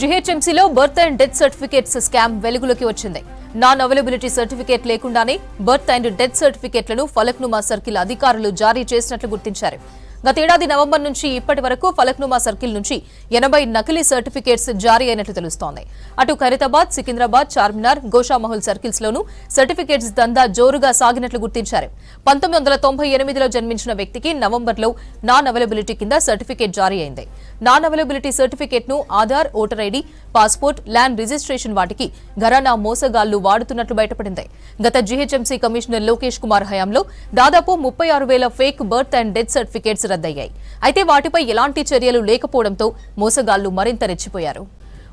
జీహెచ్ఎంసీలో birth and death certificates scam వెలుగులోకి వచ్చింది. Non availability certificate లేకుండానే బర్త్ అండ్ డెత్ సర్టిఫికేట్లను ఫలక్నుమా సర్కిల్ అధికారులు జారీ చేసినట్లు గుర్తించారు. గతేడాది నవంబర్ నుంచి ఇప్పటి వరకు ఫలక్నుమా సర్కిల్ నుంచి 80 నకిలీ సర్టిఫికేట్స్ జారీ అయినట్లు తెలుస్తోంది. అటు ఖైరతాబాద్, సికింద్రాబాద్, చార్మినార్, గోషామహల్ సర్కిల్స్ లోనూ సర్టిఫికేట్స్ దందా జోరుగా సాగినట్లు గుర్తించారు. 1998లో జన్మించిన వ్యక్తికి నవంబర్లో నాన్ అవైలబిలిటీ కింద సర్టిఫికేట్ జారీ అయింది. నాన్ అవైలబిలిటీ సర్టిఫికేట్ ను Aadhaar, voter ID, passport, land registration వాటికి ఘరానా మోసగాళ్లు వాడుతున్నట్లు బయటపడింది. గత జీహెచ్ఎంసీ కమిషనర్ లోకేష్ కుమార్ హయాంలో దాదాపు 36,000 fake birth and death certificates రద్దయ్యాయి. అయితే వాటిపై ఎలాంటి చర్యలు లేకపోవడంతో మోసగాళ్లు మరింత రెచ్చిపోయారు.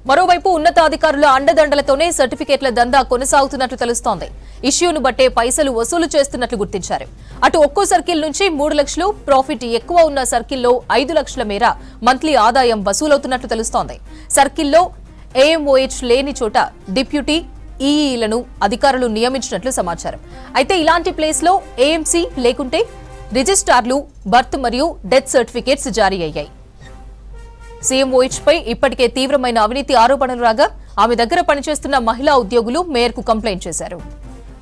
మరోవైపు ఉన్నతాధికారుల అండదండలతోనే సర్టిఫికేట్ల దందా కొనసాగుతున్నట్లు తెలుస్తోంది. ఇష్యూను బట్టే పైసలు వసూలు చేస్తున్నట్లు గుర్తించారు. అటు ఒక్కో సర్కిల్ నుంచి 3 లక్షలు, ప్రాఫిట్ ఎక్కువ ఉన్న సర్కిల్లో 5 లక్షల మేర మంత్లీ ఆదాయం వసూలవుతున్నట్లు తెలుస్తోంది. సర్కిల్లో ఏఎంఓహెచ్ లేని చోట డిప్యూటీ ఈఈలను అధికారులు నియమించినట్లు సమాచారం. అయితే ఇలాంటి ప్లేస్ లో ఏఎంసీ లేకుంటే రిజిస్ట్రార్లు బర్త్ మరియు డెత్ సర్టిఫికేట్స్ జారీ అయ్యాయి. సీఎంఓహెచ్ పై ఇప్పటికే తీవ్రమైన అవినీతి ఆరోపణలు రాగా ఆమె దగ్గర పనిచేస్తున్న మహిళా ఉద్యోగులు మేయర్కు కంప్లైంట్ చేశారు.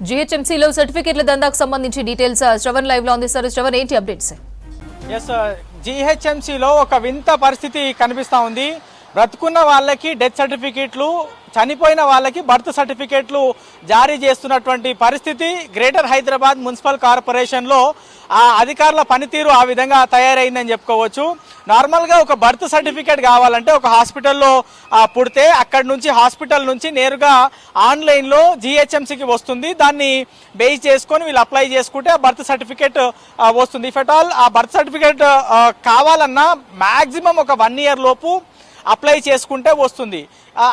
జీహెచ్ఎంసీలో సర్టిఫికేట్ల దందాకు సంబంధించి డీటెయిల్స్ శ్రవణ్ లైవ్ లో అందిస్తారు. శ్రవణ్, ఏంటి అప్డేట్స్? జీహెచ్ఎంసీలో ఒక వింత పరిస్థితి కనిపిస్తూ ఉంది. బ్రతుకున్న వాళ్ళకి డెత్ సర్టిఫికేట్లు, చనిపోయిన వాళ్ళకి బర్త్ సర్టిఫికేట్లు జారీ చేస్తున్నటువంటి పరిస్థితి గ్రేటర్ హైదరాబాద్ మున్సిపల్ కార్పొరేషన్లో ఆ అధికారుల పనితీరు ఆ విధంగా తయారైందని చెప్పుకోవచ్చు. నార్మల్గా ఒక బర్త్ సర్టిఫికేట్ కావాలంటే ఒక హాస్పిటల్లో పుడితే అక్కడి నుంచి హాస్పిటల్ నుంచి నేరుగా ఆన్లైన్లో జీహెచ్ఎంసీకి వస్తుంది. దాన్ని బేస్ చేసుకొని వీళ్ళు అప్లై చేసుకుంటే ఆ బర్త్ సర్టిఫికేట్ వస్తుంది. ఇఫ్ ఎట్ ఆల్ ఆ బర్త్ సర్టిఫికేట్ కావాలన్నా మ్యాక్సిమం ఒక 1 ఇయర్ లోపు అప్లై చేసుకుంటే వస్తుంది.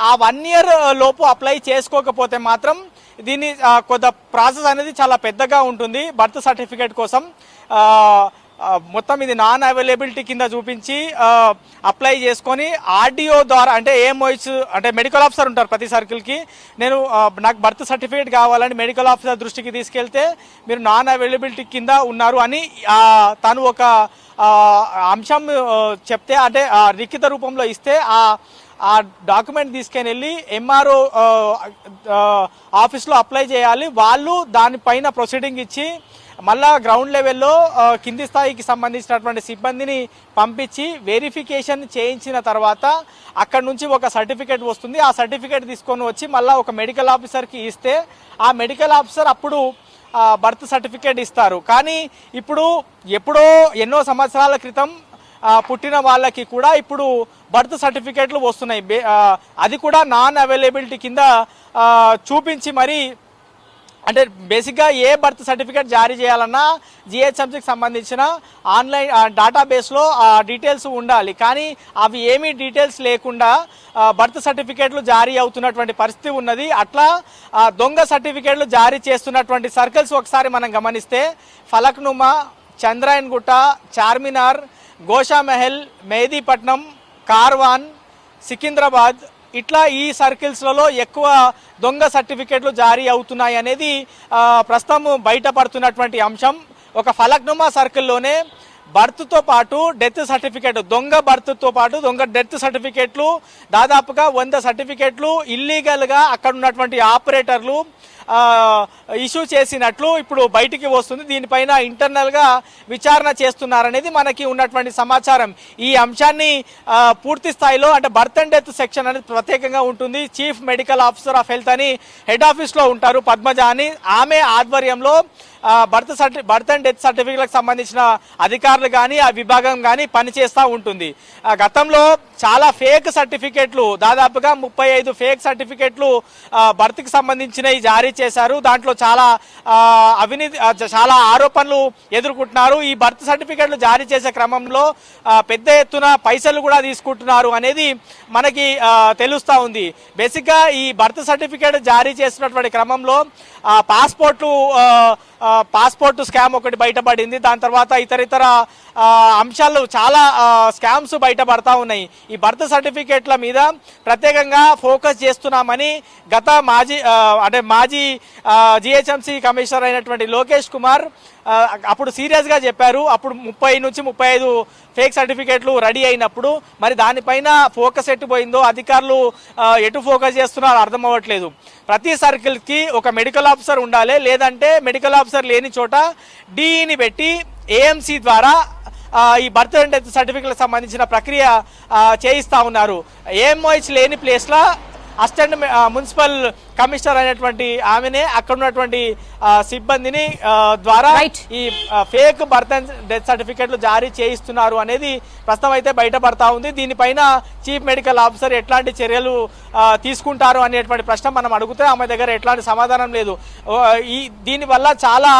ఆ 1 ఇయర్ లోపు అప్లై చేసుకోకపోతే మాత్రం దీని కొంత ప్రాసెస్ అనేది చాలా పెద్దగా ఉంటుంది. బర్త్ సర్టిఫికేట్ కోసం మొత్తం ఇది నాన్ అవైలబిలిటీ కింద చూపించి అప్లై చేసుకొని ఆర్డీఓ ద్వారా, అంటే ఏఎంఓహెచ్ అంటే మెడికల్ ఆఫీసర్ ఉంటారు ప్రతి సర్కిల్కి, నాకు బర్త్ సర్టిఫికేట్ కావాలని మెడికల్ ఆఫీసర్ దృష్టికి తీసుకెళ్తే మీరు నాన్ అవైలబిలిటీ కింద ఉన్నారు అని తను ఒక అంశం చెప్తే, అంటే లిఖిత రూపంలో ఇస్తే ఆ డాక్యుమెంట్ తీసుకొని వెళ్ళి ఎంఆర్ఓ ఆఫీస్లో అప్లై చేయాలి. వాళ్ళు దానిపైన ప్రొసీడింగ్ ఇచ్చి మళ్ళా గ్రౌండ్ లెవెల్లో కింది స్థాయికి సంబంధించినటువంటి సిబ్బందిని పంపించి వెరిఫికేషన్ చేయించిన తర్వాత అక్కడ నుంచి ఒక సర్టిఫికేట్ వస్తుంది. ఆ సర్టిఫికేట్ తీసుకొని వచ్చి మళ్ళీ ఒక మెడికల్ ఆఫీసర్కి ఇస్తే ఆ మెడికల్ ఆఫీసర్ అప్పుడు బర్త్ సర్టిఫికేట్ ఇస్తారు. కానీ ఇప్పుడు ఎప్పుడో ఎన్నో సంవత్సరాల క్రితం పుట్టిన వాళ్ళకి కూడా ఇప్పుడు బర్త్ సర్టిఫికేట్లు వస్తున్నాయి. అది కూడా నాన్ అవైలబిలిటీ కింద చూపించి మరి, అంటే బేసిక్గా ఏ బర్త్ సర్టిఫికేట్ జారీ చేయాలన్నా జీహెచ్ఎంసీకి సంబంధించిన ఆన్లైన్ డేటాబేస్లో డీటెయిల్స్ ఉండాలి. కానీ అవి ఏమీ డీటెయిల్స్ లేకుండా బర్త్ సర్టిఫికేట్లు జారీ అవుతున్నటువంటి పరిస్థితి ఉన్నది. అట్లా దొంగ సర్టిఫికేట్లు జారీ చేస్తున్నటువంటి సర్కిల్స్ ఒకసారి మనం గమనిస్తే ఫలక్నుమా, చంద్రాయన్గుట్ట, చార్మినార్, గోషామహల్, మెహదీపట్నం, కార్వాన్, సికింద్రాబాద్, ఇట్లా ఈ సర్కిల్స్లలో ఎక్కువ దొంగ సర్టిఫికేట్లు జారీ అవుతున్నాయి అనేది ప్రస్తుతం బయటపడుతున్నటువంటి అంశం. ఒక ఫలక్నుమా సర్కిల్లోనే బర్త్తో పాటు డెత్ సర్టిఫికేట్, దొంగ బర్త్తో పాటు దొంగ డెత్ సర్టిఫికేట్లు దాదాపుగా 100 సర్టిఫికేట్లు ఇల్లీగల్గా అక్కడ ఉన్నటువంటి ఆపరేటర్లు ఇష్యూ చేసినట్లు ఇప్పుడు బయటికి వస్తుంది. దీనిపైన ఇంటర్నల్గా విచారణ చేస్తున్నారనేది మనకి ఉన్నటువంటి సమాచారం. ఈ అంశాన్ని పూర్తి స్థాయిలో, అంటే బర్త్ అండ్ డెత్ సెక్షన్ అనేది ప్రత్యేకంగా ఉంటుంది. Chief medical officer of health అని హెడ్ ఆఫీస్లో ఉంటారు పద్మజ అని. ఆమె ఆధ్వర్యంలో బర్త్ అండ్ డెత్ సర్టిఫికేట్లకు సంబంధించిన అధికారులు కానీ ఆ విభాగం కానీ పనిచేస్తూ ఉంటుంది. గతంలో చాలా ఫేక్ సర్టిఫికేట్లు, దాదాపుగా 35 ఫేక్ సర్టిఫికేట్లు బర్త్కి సంబంధించినవి జారీ చేశారు. దాంట్లో చాలా అవినీతి, చాలా ఆరోపణలు ఎదుర్కొంటున్నారు. ఈ బర్త్ సర్టిఫికేట్లు జారీ చేసే క్రమంలో పెద్ద ఎత్తున పైసలు కూడా తీసుకుంటున్నారు అనేది మనకి తెలుస్తూ ఉంది. బేసిక్గా ఈ బర్త్ సర్టిఫికేట్ జారీ చేసినటువంటి క్రమంలో పాస్పోర్ట్ స్కామ్ ఒకటి బయటపడింది. దాని తర్వాత ఇతర అంశాలు చాలా స్కామ్స్ బయటపడతా ఉన్నాయి. ఈ బర్త్ సర్టిఫికేట్ల మీద ప్రత్యేకంగా ఫోకస్ చేస్తున్నామని గత మాజీ జీహెచ్ఎంసీ కమిషనర్ అయినటువంటి లోకేష్ కుమార్ అప్పుడు సీరియస్గా చెప్పారు. అప్పుడు 30 నుంచి 35 ఫేక్ సర్టిఫికేట్లు రెడీ అయినప్పుడు మరి దానిపైన ఫోకస్ ఎటు పోయిందో అధికారులు ఎటు ఫోకస్ చేస్తున్నారో అర్థం అవ్వట్లేదు. ప్రతి సర్కిల్కి ఒక మెడికల్ ఆఫీసర్ ఉండాలి, లేదంటే మెడికల్ ఆఫీసర్ లేని చోట డిఈని పెట్టి ఏఎంసీ ద్వారా ఈ బర్త్ అండ్ డెత్ సర్టిఫికేట్లకు సంబంధించిన ప్రక్రియ చేయిస్తూ ఉన్నారు. ఏఎంఓహెచ్ లేని ప్లేస్లో అసిస్టెంట్ మున్సిపల్ కమిషనర్ అయినటువంటి ఆమెనే అక్కడ ఉన్నటువంటి సిబ్బందిని ద్వారా ఈ ఫేక్ బర్త్ అండ్ డెత్ సర్టిఫికేట్లు జారీ చేయిస్తున్నారు అనేది ప్రస్తుతం అయితే బయటపడతా ఉంది. దీనిపైన చీఫ్ మెడికల్ ఆఫీసర్ ఎట్లాంటి చర్యలు తీసుకుంటారు అనేటువంటి ప్రశ్న మనం అడిగితే ఆమె దగ్గర ఎట్లాంటి సమాధానం లేదు. దీనివల్ల చాలా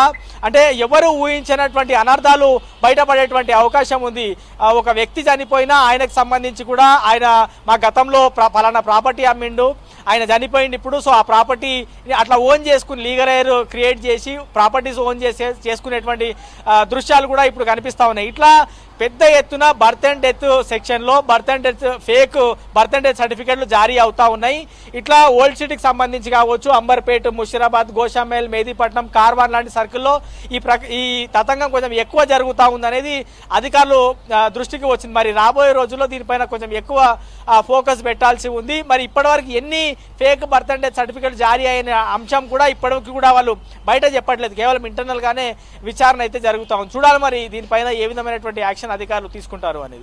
అంటే ఎవరు ఊహించినటువంటి అనర్థాలు బయటపడేటువంటి అవకాశం ఉంది. ఒక వ్యక్తి చనిపోయినా ఆయనకు సంబంధించి కూడా ఆయన మా గతంలో పలానా ప్రాపర్టీ అమ్మిండు, ఆయన చనిపోయింది ఇప్పుడు, సో ఆ ప్రాపర్టీ అట్లా ఓన్ చేసుకుని లీగల్ ఎయిర్ క్రియేట్ చేసి ప్రాపర్టీస్ ఓన్ చేసుకునేటువంటి దృశ్యాలు కూడా ఇప్పుడు కనిపిస్తూ ఉన్నాయి. ఇట్లా పెద్ద ఎత్తున బర్త్ అండ్ డెత్ సెక్షన్లో birth and death fake birth and death సర్టిఫికేట్లు జారీ అవుతూ ఉన్నాయి. ఇట్లా ఓల్డ్ సిటీకి సంబంధించి కావచ్చు, అంబర్పేట, ముషిరాబాద్, గోషామేల్, మేదీపట్నం, కార్వాన్ లాంటి సర్కిల్లో ఈ తతంగం కొంచెం ఎక్కువ జరుగుతూ ఉందనేది అధికారులు దృష్టికి వచ్చింది. మరి రాబోయే రోజుల్లో దీనిపైన కొంచెం ఎక్కువ ఫోకస్ పెట్టాల్సి ఉంది. మరి ఇప్పటివరకు ఎన్ని fake birth and death certificate జారీ అయిన అంశం కూడా ఇప్పటివరకు కూడా వాళ్ళు బయట చెప్పట్లేదు, కేవలం ఇంటర్నల్ గానే విచారణ అయితే జరుగుతూ ఉంది. చూడాలి మరి దీనిపైన ఏ విధమైనటువంటి యాక్షన్ అధికారులు తీసుకుంటారు అనేది.